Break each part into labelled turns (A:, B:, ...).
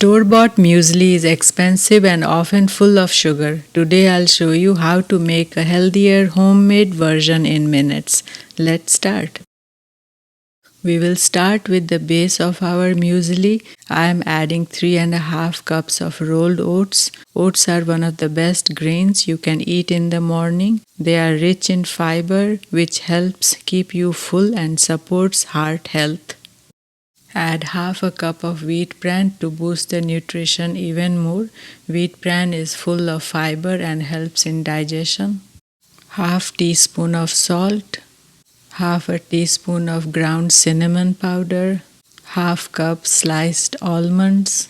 A: Store-bought muesli is expensive and often full of sugar. Today I'll show you how to make a healthier homemade version in minutes. Let's start. We will start with the base of our muesli. I am adding 3.5 cups of rolled oats. Oats are one of the best grains you can eat in the morning. They are rich in fiber, which helps keep you full and supports heart health. Add half a cup of wheat bran to boost the nutrition even more. Wheat bran is full of fiber and helps in digestion. Half teaspoon of salt, half a teaspoon of ground cinnamon powder, half cup sliced almonds,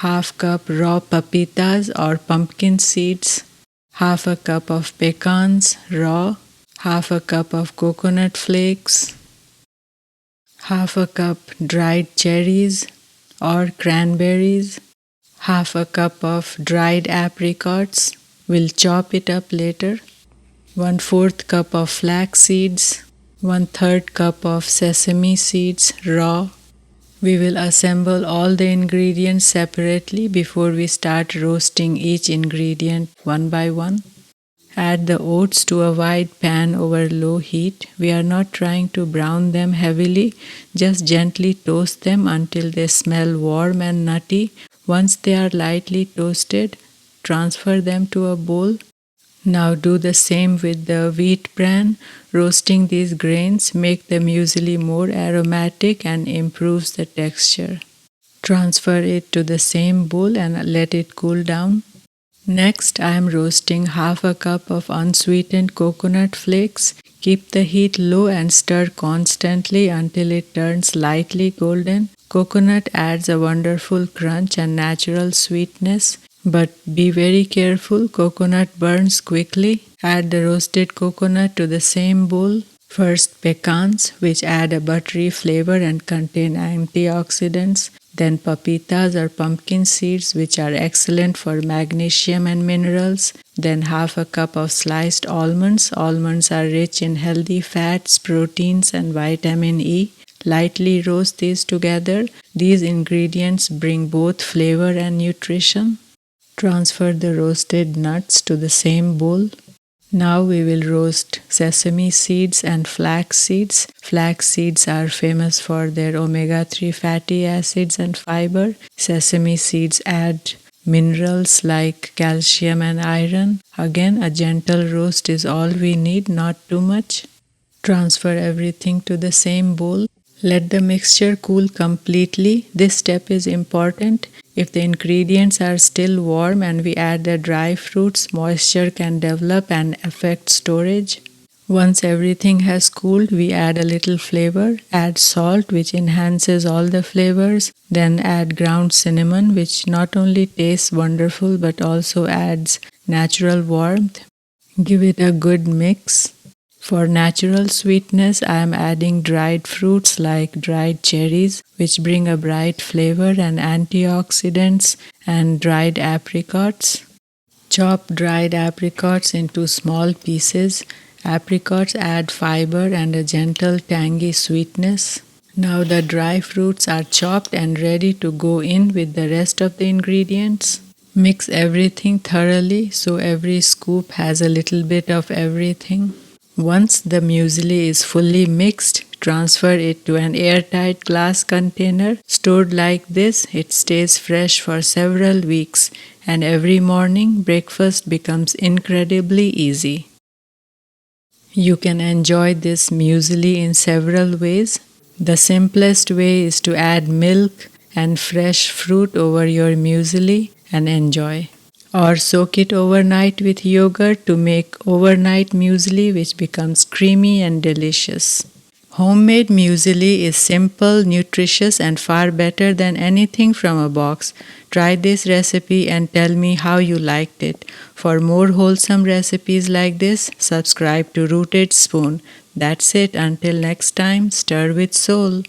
A: half cup raw papitas or pumpkin seeds, half a cup of pecans raw, half a cup of coconut flakes, half a cup dried cherries or cranberries, half a cup of dried apricots. We'll chop it up later. 1/4 cup of flax seeds, 1/3 cup of sesame seeds raw. We will assemble all the ingredients separately before we start roasting each ingredient one by one. Add the oats to a wide pan over low heat. We are not trying to brown them heavily, just gently toast them until they smell warm and nutty. Once they are lightly toasted, transfer them to a bowl. Now do the same with the wheat bran. Roasting these grains make the muesli more aromatic and improves the texture. Transfer it to the same bowl and let it cool down. Next, I am roasting half a cup of unsweetened coconut flakes. Keep the heat low and stir constantly until it turns lightly golden. Coconut adds a wonderful crunch and natural sweetness, but be very careful, coconut burns quickly. Add the roasted coconut to the same bowl. First pecans, which add a buttery flavor and contain antioxidants. Then papitas or pumpkin seeds, which are excellent for magnesium and minerals. Then half a cup of sliced almonds. Almonds are rich in healthy fats, proteins and vitamin E. Lightly roast these together. These ingredients bring both flavor and nutrition. Transfer the roasted nuts to the same bowl. Now we will roast sesame seeds and flax seeds. Flax seeds are famous for their omega-3 fatty acids and fiber. Sesame seeds add minerals like calcium and iron. Again, a gentle roast is all we need, not too much. Transfer everything to the same bowl. Let the mixture cool completely. This step is important. If the ingredients are still warm and we add the dry fruits, moisture can develop and affect storage. Once everything has cooled, we add a little flavor. Add salt, which enhances all the flavors. Then add ground cinnamon, which not only tastes wonderful but also adds natural warmth. Give it a good mix. For natural sweetness, I am adding dried fruits like dried cherries, which bring a bright flavor and antioxidants, and dried apricots. Chop dried apricots into small pieces. Apricots add fiber and a gentle tangy sweetness. Now the dry fruits are chopped and ready to go in with the rest of the ingredients. Mix everything thoroughly so every scoop has a little bit of everything. Once the muesli is fully mixed, transfer it to an airtight glass container. Stored like this, it stays fresh for several weeks, and every morning breakfast becomes incredibly easy. You can enjoy this muesli in several ways. The simplest way is to add milk and fresh fruit over your muesli and enjoy. Or soak it overnight with yogurt to make overnight muesli, which becomes creamy and delicious. Homemade muesli is simple, nutritious and far better than anything from a box. Try this recipe and tell me how you liked it. For more wholesome recipes like this, subscribe to Rooted Spoon. That's it. Until next time, stir with soul.